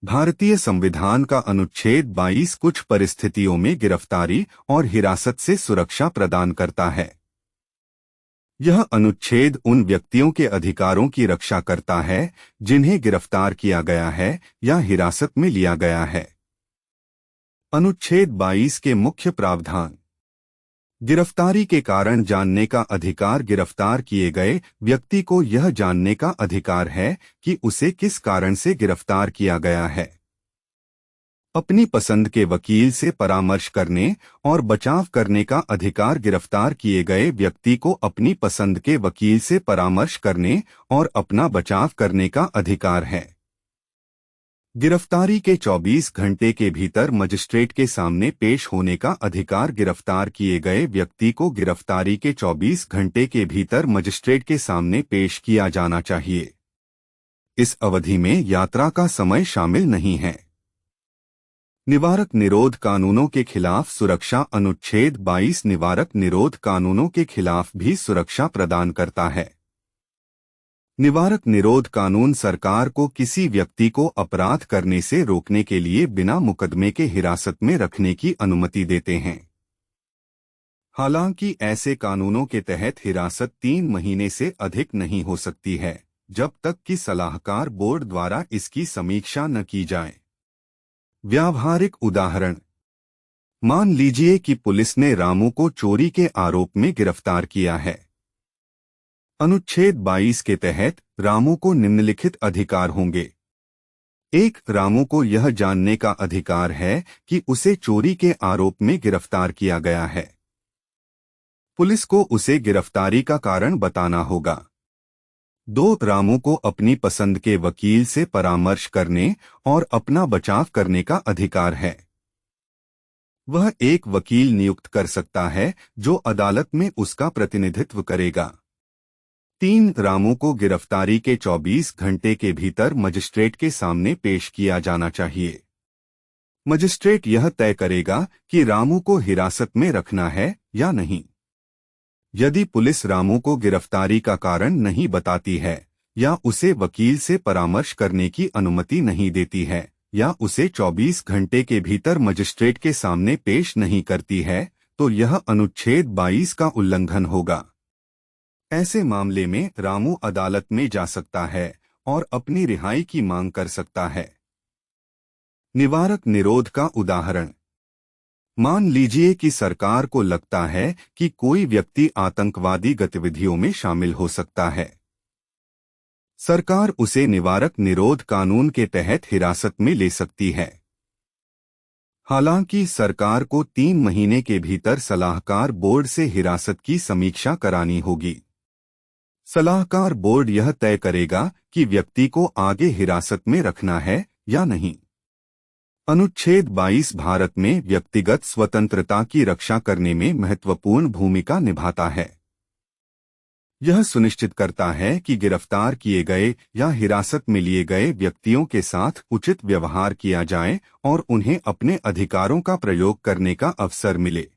भारतीय संविधान का अनुच्छेद 22 कुछ परिस्थितियों में गिरफ्तारी और हिरासत से सुरक्षा प्रदान करता है। यह अनुच्छेद उन व्यक्तियों के अधिकारों की रक्षा करता है जिन्हें गिरफ्तार किया गया है या हिरासत में लिया गया है। अनुच्छेद 22 के मुख्य प्रावधान: गिरफ्तारी के कारण जानने का अधिकार। गिरफ्तार किए गए व्यक्ति को यह जानने का अधिकार है कि उसे किस कारण से गिरफ्तार किया गया है। अपनी पसंद के वकील से परामर्श करने और बचाव करने का अधिकार। गिरफ्तार किए गए व्यक्ति को अपनी पसंद के वकील से परामर्श करने और अपना बचाव करने का अधिकार है। गिरफ्तारी के 24 घंटे के भीतर मजिस्ट्रेट के सामने पेश होने का अधिकार। गिरफ्तार किए गए व्यक्ति को गिरफ्तारी के 24 घंटे के भीतर मजिस्ट्रेट के सामने पेश किया जाना चाहिए। इस अवधि में यात्रा का समय शामिल नहीं है। निवारक निरोध कानूनों के खिलाफ सुरक्षा: अनुच्छेद 22 निवारक निरोध कानूनों के खिलाफ भी सुरक्षा प्रदान करता है। निवारक निरोध कानून सरकार को किसी व्यक्ति को अपराध करने से रोकने के लिए बिना मुकदमे के हिरासत में रखने की अनुमति देते हैं। हालांकि ऐसे कानूनों के तहत हिरासत 3 महीने से अधिक नहीं हो सकती है, जब तक कि सलाहकार बोर्ड द्वारा इसकी समीक्षा न की जाए। व्यावहारिक उदाहरण: मान लीजिए कि पुलिस ने रामू को चोरी के आरोप में गिरफ्तार किया है। अनुच्छेद 22 के तहत रामू को निम्नलिखित अधिकार होंगे। 1. रामू को यह जानने का अधिकार है कि उसे चोरी के आरोप में गिरफ्तार किया गया है। पुलिस को उसे गिरफ्तारी का कारण बताना होगा। 2. रामू को अपनी पसंद के वकील से परामर्श करने और अपना बचाव करने का अधिकार है। वह एक वकील नियुक्त कर सकता है जो अदालत में उसका प्रतिनिधित्व करेगा। 3. रामू को गिरफ्तारी के 24 घंटे के भीतर मजिस्ट्रेट के सामने पेश किया जाना चाहिए। मजिस्ट्रेट यह तय करेगा कि रामू को हिरासत में रखना है या नहीं। यदि पुलिस रामू को गिरफ्तारी का कारण नहीं बताती है या उसे वकील से परामर्श करने की अनुमति नहीं देती है या उसे 24 घंटे के भीतर मजिस्ट्रेट के सामने पेश नहीं करती है, तो यह अनुच्छेद 22 का उल्लंघन होगा। ऐसे मामले में रामू अदालत में जा सकता है और अपनी रिहाई की मांग कर सकता है। निवारक निरोध का उदाहरण: मान लीजिए कि सरकार को लगता है कि कोई व्यक्ति आतंकवादी गतिविधियों में शामिल हो सकता है। सरकार उसे निवारक निरोध कानून के तहत हिरासत में ले सकती है। हालांकि सरकार को 3 महीने के भीतर सलाहकार बोर्ड से हिरासत की समीक्षा करानी होगी। सलाहकार बोर्ड यह तय करेगा कि व्यक्ति को आगे हिरासत में रखना है या नहीं। अनुच्छेद 22 भारत में व्यक्तिगत स्वतंत्रता की रक्षा करने में महत्वपूर्ण भूमिका निभाता है। यह सुनिश्चित करता है कि गिरफ्तार किए गए या हिरासत में लिए गए व्यक्तियों के साथ उचित व्यवहार किया जाए और उन्हें अपने अधिकारों का प्रयोग करने का अवसर मिले।